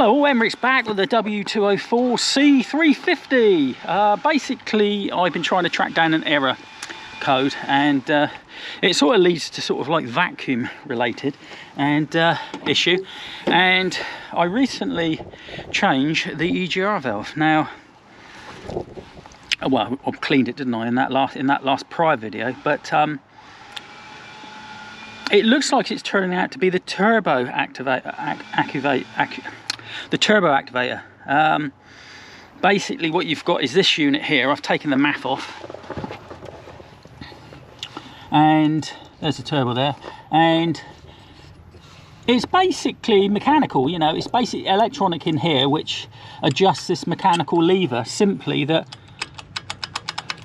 Hello, Emmerich back with the W204 C350. Basically, I've been trying to track down an error code, and it sort of leads to sort of like vacuum related and issue. And I recently changed the EGR valve. Now, well, I cleaned it, didn't I, in that last prior video, but it looks like it's turning out to be the turbo activator. Basically what you've got is this unit here. I've taken the mat off, and there's the turbo there, and it's basically mechanical. You know, it's basically electronic in here which adjusts this mechanical lever simply that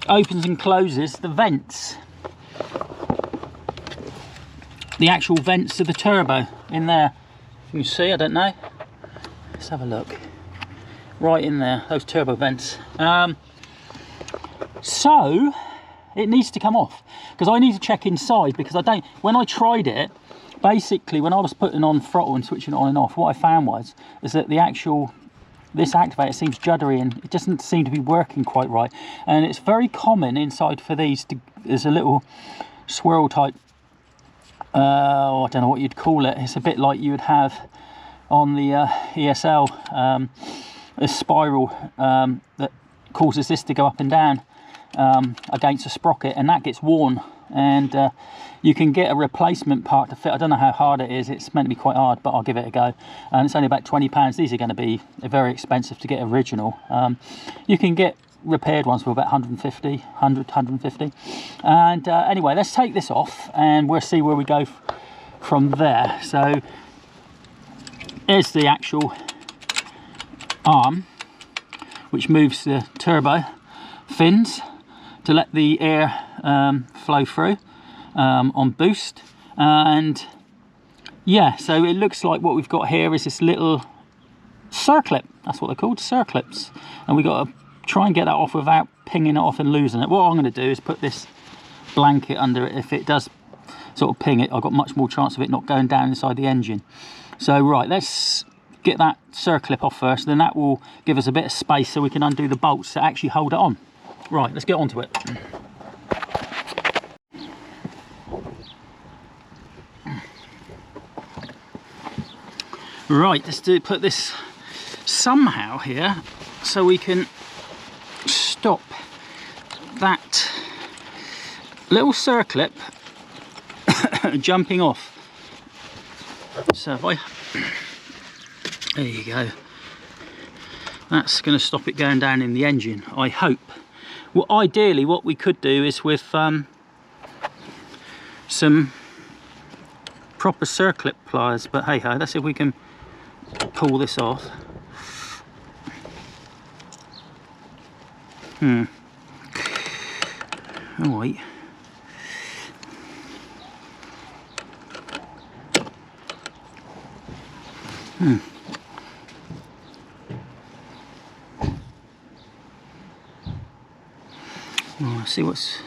opens and closes the vents, the actual vents of the turbo in there. You can see, I don't know, let's have a look, right in there, those turbo vents. So it needs to come off, because I need to check inside, because I don't, when I tried it, basically when I was putting on throttle and switching it on and off, what I found is that the actual, this activator seems juddery and it doesn't seem to be working quite right. And it's very common inside for these to, there's a little swirl type, I don't know what you'd call it, it's a bit like you would have on the ESL, a spiral that causes this to go up and down against a sprocket, and that gets worn, and you can get a replacement part to fit. I don't know how hard it is, it's meant to be quite hard, but I'll give it a go. And it's only about £20. These are going to be very expensive to get original. You can get repaired ones for about 150. And anyway, let's take this off and we'll see where we go from there. So there's the actual arm which moves the turbo fins to let the air flow through on boost. And yeah, so it looks like what we've got here is this little circlip. That's what they're called, circlips, and we got to try and get that off without pinging it off and losing it. What I'm going to do is put this blanket under it. If it does sort of ping it, I've got much more chance of it not going down inside the engine. So right, let's get that circlip off first, then that will give us a bit of space so we can undo the bolts to actually hold it on. Right, let's get onto it. Right, let's put this somehow here so we can stop that little circlip jumping off. So if I, there you go, that's going to stop it going down in the engine, I hope. Well, ideally what we could do is with some proper circlip pliers, but hey ho, let's see if we can pull this off. Oh wait. Oh, let's see what's,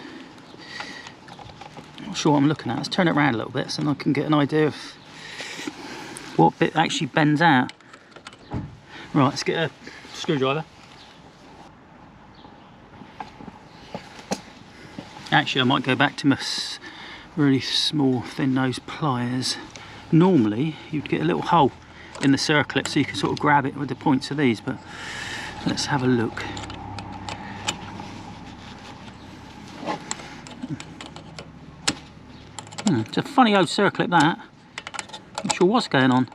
not sure what I'm looking at. Let's turn it around a little bit so I can get an idea of what bit actually bends out. Right, let's get a screwdriver. Actually, I might go back to my really small thin nose pliers. Normally you'd get a little hole in the circlip so you can sort of grab it with the points of these, but let's have a look. It's a funny old circlip, that. Not sure what's going on.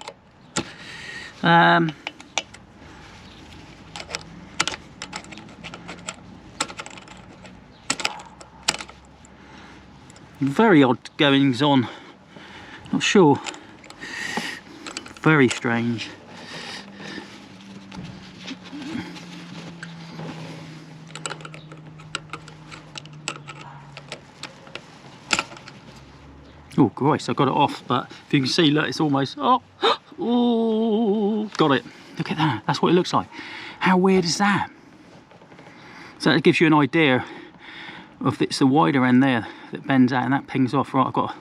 Very odd goings on. Not sure. Very strange. Oh Christ, I got it off, but if you can see, look, it's almost, oh, got it. Look at that, that's what it looks like. How weird is that? So that gives you an idea of, it's the wider end there that bends out and that pings off. Right, I've got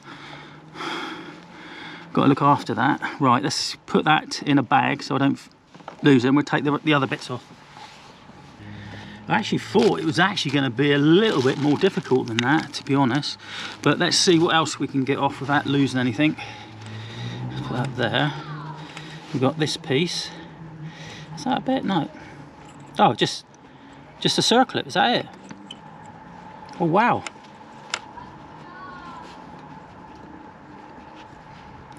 to look after that. Right, let's put that in a bag so I don't loose and we'll take the other bits off. I actually thought it was actually going to be a little bit more difficult than that, to be honest, but let's see what else we can get off without losing anything. Put that there. We've got this piece. Is that a bit? No. Oh, just a circlip, is that it? Oh wow.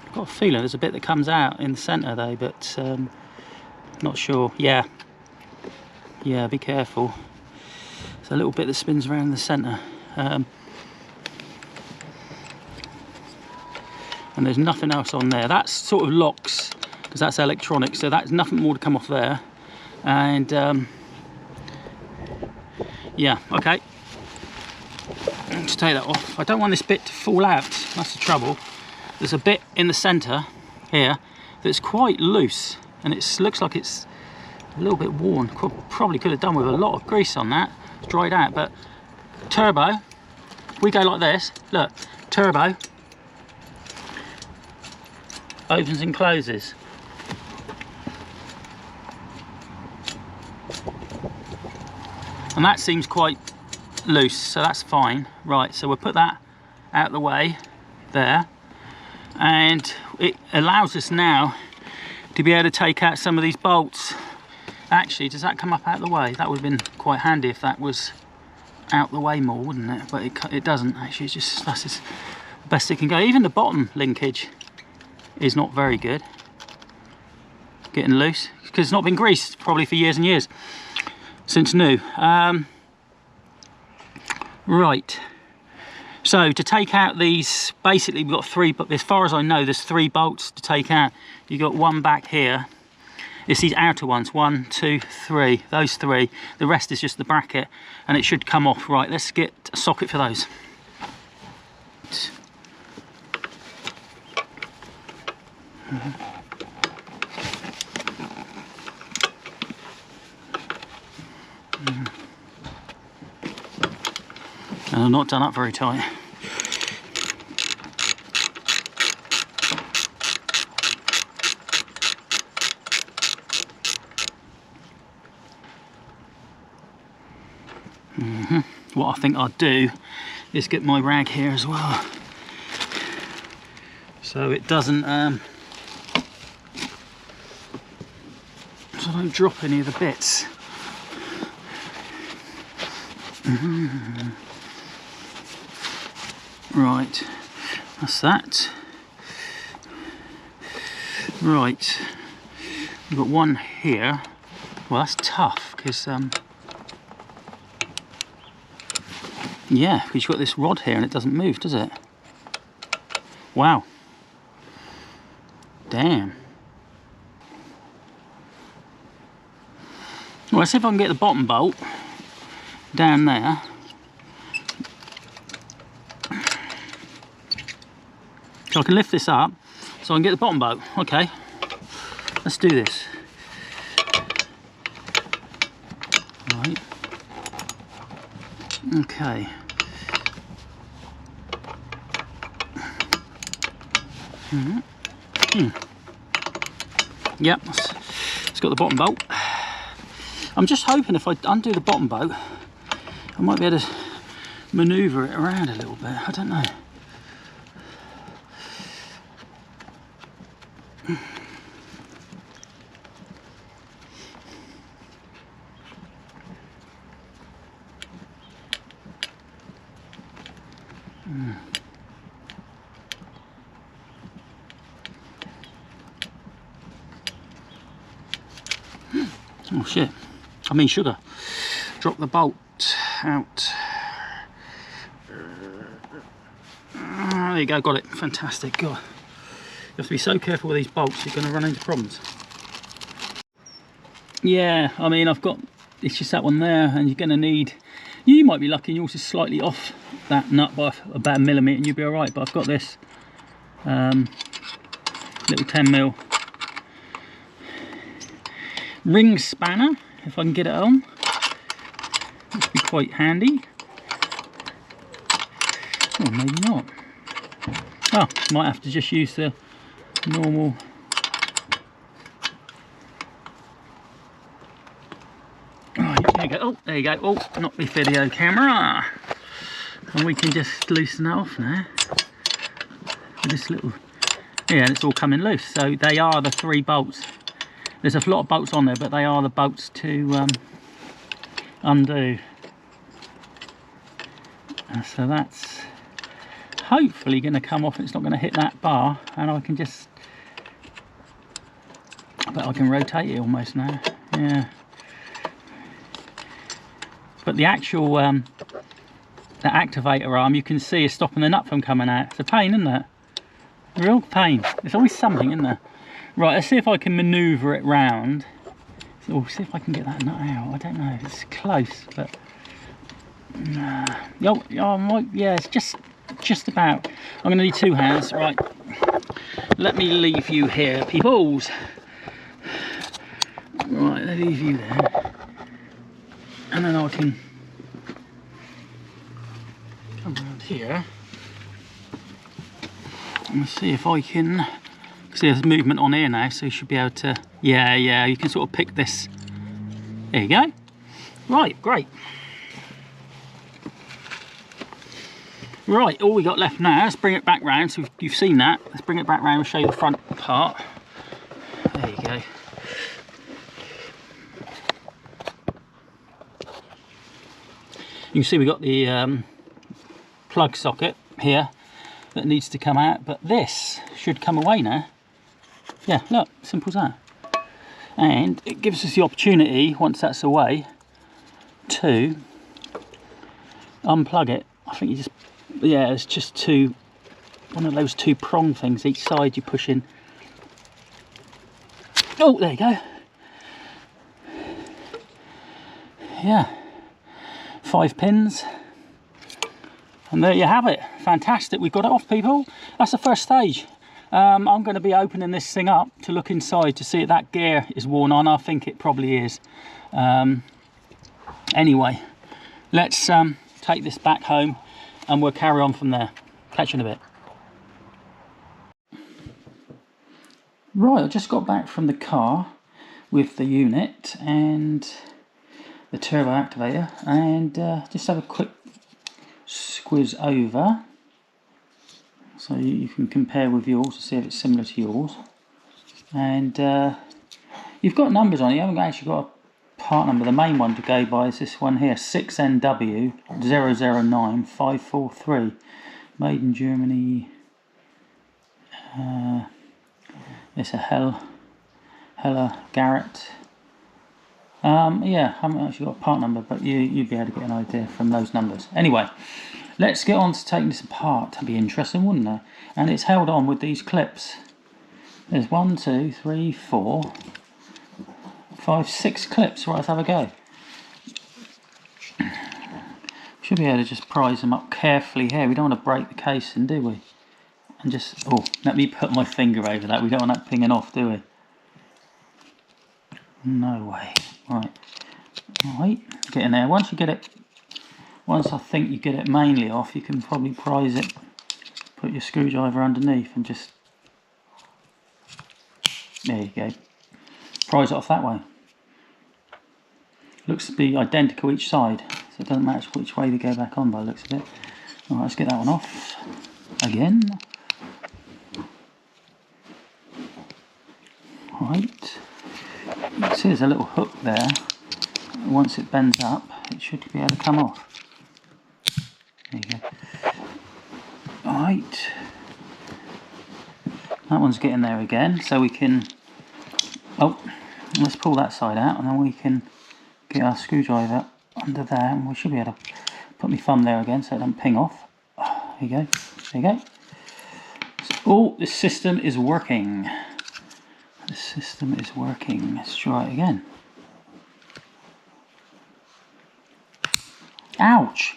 I've got a feeling there's a bit that comes out in the centre though, but not sure. Yeah, be careful. There's a little bit that spins around in the centre. And there's nothing else on there. That sort of locks, because that's electronic, so that's nothing more to come off there. And yeah, okay. Just take that off. I don't want this bit to fall out, that's the trouble. There's a bit in the centre here that's quite loose, and it looks like it's a little bit worn. Probably could have done with a lot of grease on that. It's dried out, but turbo, we go like this, look, turbo, opens and closes. And that seems quite loose, so that's fine. Right, so we'll put that out of the way there, and it allows us now to be able to take out some of these bolts. Actually, does that come up out of the way? That would have been quite handy if that was out the way more, wouldn't it? But it doesn't actually. It's just, that's as best it can go. Even the bottom linkage is not very good, getting loose, because it's not been greased probably for years and years since new. Right, so to take out these, basically we've got three, but as far as I know there's 3 bolts to take out. You've got one back here, it's these outer ones, 1, 2, 3, those 3, the rest is just the bracket, and it should come off. Right, let's get a socket for those. And I'm not done up very tight. What I think I'll do is get my rag here as well, so it doesn't, so I don't drop any of the bits. Right, that's that. Right, we've got one here. Well, that's tough because yeah, because you've got this rod here and it doesn't move, does it? Wow. Damn. Well, let's see if I can get the bottom bolt down there. So I can lift this up so I can get the bottom bolt. Okay, let's do this. Right. Okay. Yep, it's got the bottom bolt. I'm just hoping if I undo the bottom bolt, I might be able to manoeuvre it around a little bit. I don't know. Oh shit, I mean sugar. Drop the bolt out. There you go, got it. Fantastic. God, you have to be so careful with these bolts, you're going to run into problems. Yeah, I mean I've got, it's just that one there, and you're going to need, you might be lucky yours is slightly off that nut by about 1 millimetre and you'll be alright, but I've got this little 10mm ring spanner, if I can get it on. This would be quite handy. Or maybe not. Oh, might have to just use the normal There you go. Oh, there you go. Oh, not my video camera. And we can just loosen that off now. With this little, yeah, and it's all coming loose. So they are the 3 bolts. There's a lot of bolts on there, but they are the bolts to undo. So that's hopefully going to come off. It's not going to hit that bar, and I can just, but I can rotate it almost now. Yeah. But the actual the activator arm, you can see, is stopping the nut from coming out. It's a pain, isn't it? A real pain. There's always something, isn't there? Right, let's see if I can manoeuvre it round. So, see if I can get that nut out. I don't know. It's close, but yeah, it's just about. I'm going to need 2 hands. Right. Let me leave you here, peoples. Right, let me leave you there. And then I can come around here and see if I can see there's movement on here now, so you should be able to, yeah, you can sort of pick this. There you go. Right, great. Right, all we got left now, let's bring it back round. So you've seen that. Let's bring it back round and show you the front part. There you go. You can see we've got the plug socket here that needs to come out, but this should come away now. Yeah, look, simple as that. And it gives us the opportunity, once that's away, to unplug it. I think you just, yeah, it's just one of those 2 prong things each side you push in. Oh, there you go. Yeah. 5 pins, and there you have it. Fantastic, we've got it off, people. That's the first stage. I'm going to be opening this thing up to look inside to see if that gear is worn on. I think it probably is. Anyway, let's take this back home and we'll carry on from there. Catch you in a bit. Right, I just got back from the car with the unit and the turbo activator, and just have a quick squiz over so you can compare with yours to see if it's similar to yours. And you've got numbers on it, you haven't actually got a part number. The main one to go by is this one here, 6NW009543, made in Germany. It's a Hella Garrett. Yeah, I haven't actually got a part number, but you'd be able to get an idea from those numbers. Anyway, let's get on to taking this apart. That'd be interesting, wouldn't it? And it's held on with these clips. There's 1, 2, 3, 4, 5, 6 clips. Right, let's have a go. Should be able to just prise them up carefully here. We don't want to break the casing, do we? And just, oh, let me put my finger over that. We don't want that pinging off, do we? No way. Right, get in there. Once I think you get it mainly off, you can probably prise it, put your screwdriver underneath and just, there you go, prise it off that way. Looks to be identical each side, so it doesn't matter which way they go back on by the looks of it. Alright, let's get that one off again. Right, you can see there's a little hook there. Once it bends up, it should be able to come off. There you go. Alright. That one's getting there again, so we can... Oh, let's pull that side out, and then we can get our screwdriver under there, and we should be able to put my thumb there again so it doesn't ping off. There you go. There you go. So, oh, this system is working. The system is working. Let's try it again. Ouch!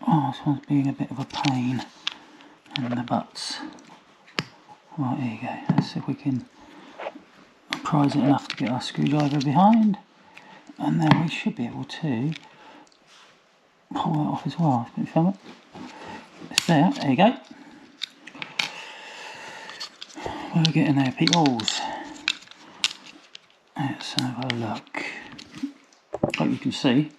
Oh, this one's being a bit of a pain in the butts. Right, here you go. Let's see if we can prise it enough to get our screwdriver behind, and then we should be able to pull that off as well. Can you film it? It's there. There you go. We're getting there, peoples. Let's have a look. Hope you can see.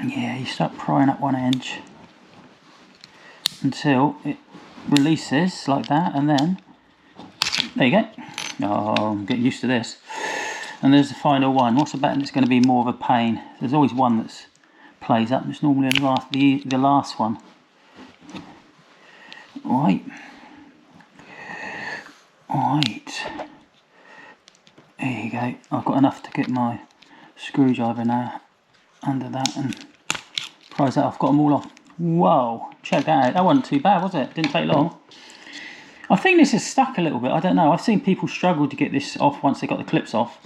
Yeah, you start prying up one edge until it releases like that, and then there you go. Oh, I'm getting used to this. And there's the final one. What's a bet it's going to be more of a pain? There's always one that plays up. It's normally the last one. Right. There you go. I've got enough to get my screwdriver now under that and prise that off. Got them all off. Whoa, check that out. That wasn't too bad, was it? Didn't take long. I think this is stuck a little bit. I don't know. I've seen people struggle to get this off once they got the clips off.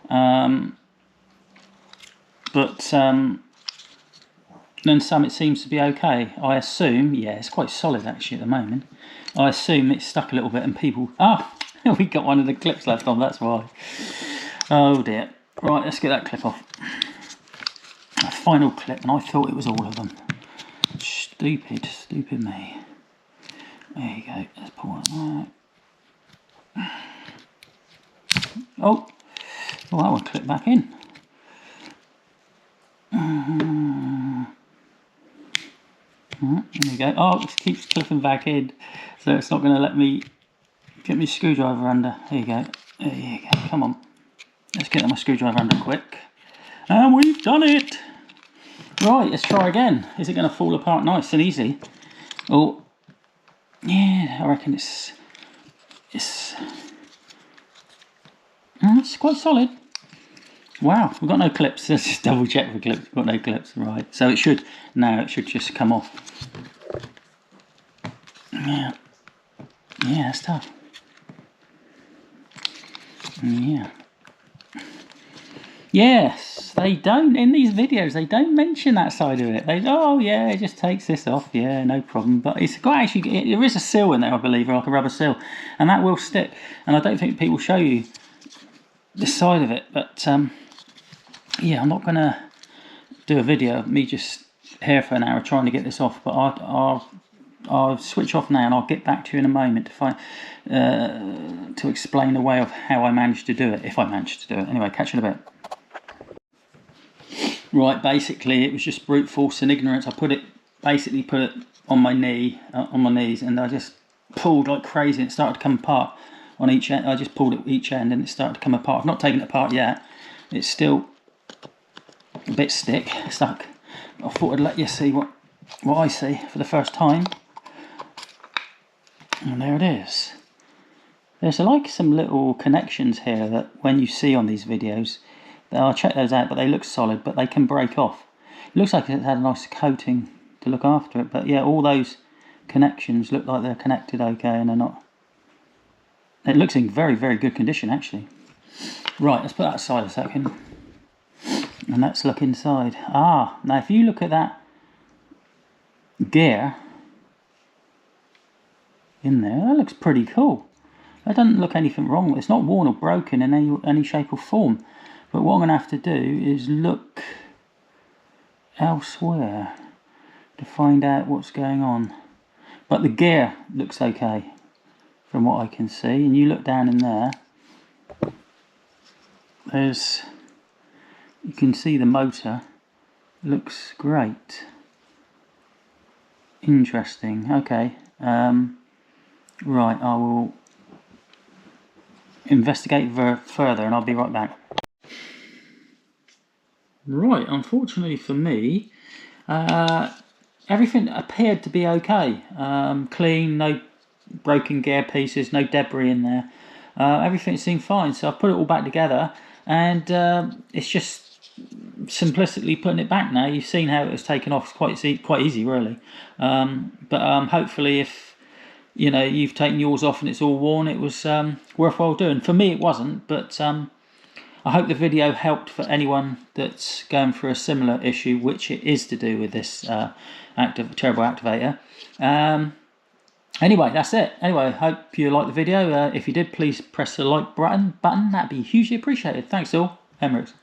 Then some it seems to be okay. I assume, yeah, it's quite solid actually at the moment. I assume it's stuck a little bit and people... Ah, we got one of the clips left on, that's why. Oh dear. Right, let's get that clip off. A final clip, and I thought it was all of them. Stupid me. There you go, let's pull it out. Oh, well, that one clipped back in. There we go. Oh, it keeps clipping back in, so it's not going to let me get my screwdriver under. There you go. There you go. Come on. Let's get my screwdriver under quick. And we've done it! Right, let's try again. Is it going to fall apart nice and easy? Oh, yeah, I reckon it's quite solid. Wow, we've got no clips. Let's just double check for clips. We've got no clips, right. So it should just come off. Yeah, that's tough. Yeah. Yes, they don't, in these videos, they don't mention that side of it. They, oh yeah, it just takes this off, yeah, no problem. But it's got actually, there is a seal in there, I believe, like a rubber seal, and that will stick. And I don't think people show you this side of it, but yeah, I'm not going to do a video of me just here for an hour trying to get this off, but I'll switch off now and I'll get back to you in a moment to explain the way of how I managed to do it, if I managed to do it. Anyway, catch you in a bit. Right, basically it was just brute force and ignorance. I basically put it on my knee, on my knees, and I just pulled like crazy and it started to come apart on each end. I just pulled at each end and it started to come apart. I've not taken it apart yet. It's still a bit stuck. I thought I'd let you see what I see for the first time. And there it is. There's like some little connections here that when you see on these videos, I'll check those out, but they look solid, but they can break off. It looks like it's had a nice coating to look after it, but yeah, all those connections look like they're connected okay, and they're not. It looks in very, very good condition actually. Right, let's put that aside a second. And let's look inside. Ah, now if you look at that gear in there, that looks pretty cool. That doesn't look anything wrong with it. It's not worn or broken in any shape or form. But what I'm going to have to do is look elsewhere to find out what's going on. But the gear looks okay from what I can see. And you look down in there, you can see the motor looks great. Interesting. Okay. Right, I will investigate further and I'll be right back. Right, unfortunately for me, everything appeared to be okay. Clean, no broken gear pieces, no debris in there. Everything seemed fine, so I put it all back together, and it's just simplistically putting it back now. You've seen how it was taken off. It's quite easy really. But hopefully if you've taken yours off and it's all worn, it was worthwhile doing. For me it wasn't, but I hope the video helped for anyone that's going through a similar issue, which it is to do with this terrible activator. Anyway, that's it. Anyway, hope you liked the video. If you did, please press the like button. That'd be hugely appreciated. Thanks all. Emirates.